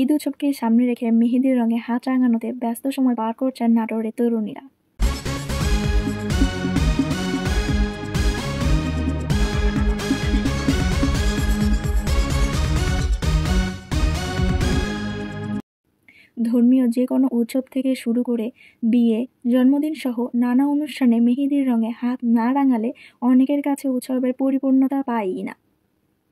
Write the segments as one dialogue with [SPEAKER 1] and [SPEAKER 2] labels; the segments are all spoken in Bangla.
[SPEAKER 1] ঈদ উৎসবকে সামনে রেখে মেহেদির রঙে হাত রাঙানোতে ব্যস্ত সময় পার করছেন নাটোরের তরুণীরা। ধর্মীয় যে কোনো উৎসব থেকে শুরু করে বিয়ে, জন্মদিন সহ নানা অনুষ্ঠানে মেহেদির রঙে হাত না রাঙালে অনেকের কাছে উৎসবের পরিপূর্ণতা পায়ই না।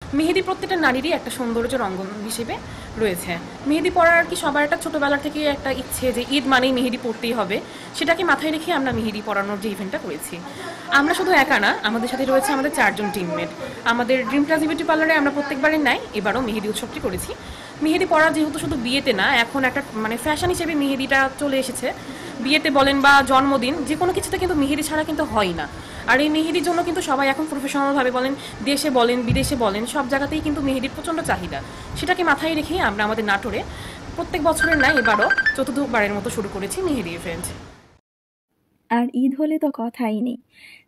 [SPEAKER 2] মেহেদি প্রত্যেকটা নারীরই একটা সৌন্দর্য রঙ্গন হিসেবে রয়েছে। মেহেদি পরার আর কি সবার একটা ছোটোবেলার থেকে একটা ইচ্ছে যে ঈদ মানেই মেহেদি পরতেই হবে, সেটাকে মাথায় রেখে আমরা মেহেদি পরানোর যে ইভেন্টটা করেছি। আমরা শুধু একা না, আমাদের সাথে রয়েছে আমাদের 4 জন টিমমেট। আমাদের ড্রিম প্লাস বিউটি পার্লারে আমরা প্রত্যেকবারের নাই এবারও মেহেদি উৎসবটি করেছি। মেহেদি পরা যেহেতু শুধু বিয়েতে না, এখন একটা ফ্যাশন হিসেবে মেহেদিটা চলে এসেছে। বিয়েতে বলেন বা জন্মদিন, যে কোনো কিছুতে কিন্তু মেহেদি ছাড়া কিন্তু হয় না। আর এই মেহেদির জন্য কিন্তু সবাই এখন প্রফেশনালভাবে বলেন, দেশে বলেন বিদেশে বলেন, সব জায়গাতেই কিন্তু মেহেদির প্রচণ্ড চাহিদা। সেটাকে মাথায় রেখেই আমরা আমাদের নাটোরে প্রত্যেক বছরের নাই এবারও 4র্থবারের মতো শুরু করেছি মেহেদি ইভেন্ট।
[SPEAKER 1] আর ঈদ হলে তো কথাই নেই,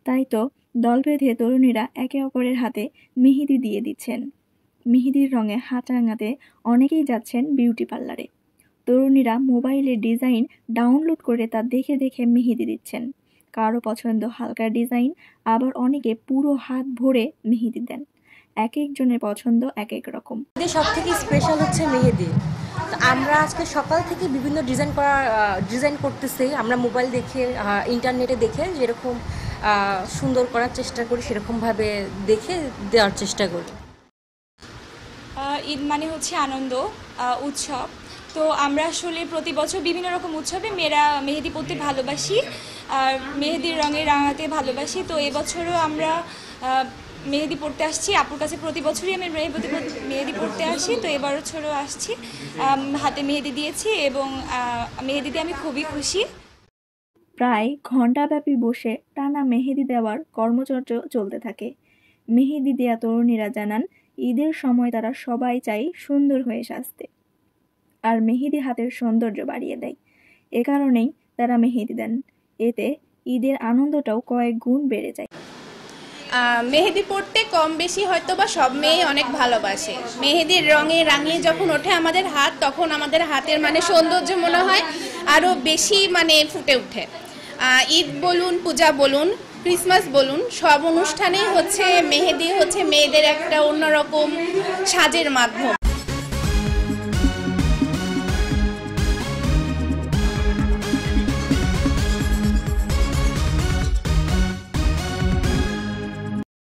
[SPEAKER 1] তাই তো দল বেঁধে তরুণীরা একে অপরের হাতে মেহেদি দিয়ে দিচ্ছেন। মেহেদির রঙে হাত রাঙাতে অনেকেই যাচ্ছেন বিউটি পার্লারে। তরুণীরা মোবাইলে ডিজাইন ডাউনলোড করে তা দেখে দেখে মেহেদি দিচ্ছেন। কারো পছন্দ হালকা ডিজাইন, আবার অনেকে পুরো হাত ভরে মেহেদি দেন। এক একজনের পছন্দ এক এক রকম।
[SPEAKER 3] সব থেকে স্পেশাল হচ্ছে মেহেদি। আমরা আজকে সকাল থেকে বিভিন্ন ডিজাইন করতেছি। আমরা মোবাইল দেখে, ইন্টারনেটে দেখে যেরকম সুন্দর করার চেষ্টা করি, সেরকমভাবে দেখে দেওয়ার চেষ্টা করি।
[SPEAKER 4] ঈদ মানে হচ্ছে আনন্দ, উৎসব। তো আমরা আসলে প্রতি বছর বিভিন্ন রকম উৎসবে মেয়েরা মেহেদি পরতে ভালোবাসি আর মেহেদির রঙে রাঙাতে ভালোবাসি। তো এবছরও আমরা মেহেদি পরতে আসছি। আপুর কাছে প্রতি বছরই আমি মেহেদি পরতে আসি, তো এবছরও আসছি, হাতে মেহেদি দিয়েছি এবং মেহেদিতে আমি খুবই খুশি।
[SPEAKER 1] প্রায় ঘণ্টাব্যাপী বসে টানা মেহেদি দেওয়ার কর্মচর্চা চলতে থাকে। মেহেদি দেয়া তরুণীরা জানান, ঈদের সময় তারা সবাই চায় সুন্দর হয়ে সাজতে, আর মেহেদি হাতের সৌন্দর্য বাড়িয়ে দেয়। এ কারণেই তারা মেহেদি দেন। এতে ঈদের আনন্দটাও কয়েক গুণ বেড়ে যায়।
[SPEAKER 5] মেহেদি পরতে কম বেশি হয়তো বা সব মেয়ে অনেক ভালোবাসে। মেহেদির রঙে রাঙিয়ে যখন ওঠে আমাদের হাত, তখন আমাদের হাতের সৌন্দর্য মনে হয় আরও বেশি ফুটে ওঠে। ঈদ বলুন, পূজা বলুন, ক্রিসমাস বলুন, সব অনুষ্ঠানেই মেহেদি মেয়েদের একটা অন্যরকম সাজের মাধ্যম।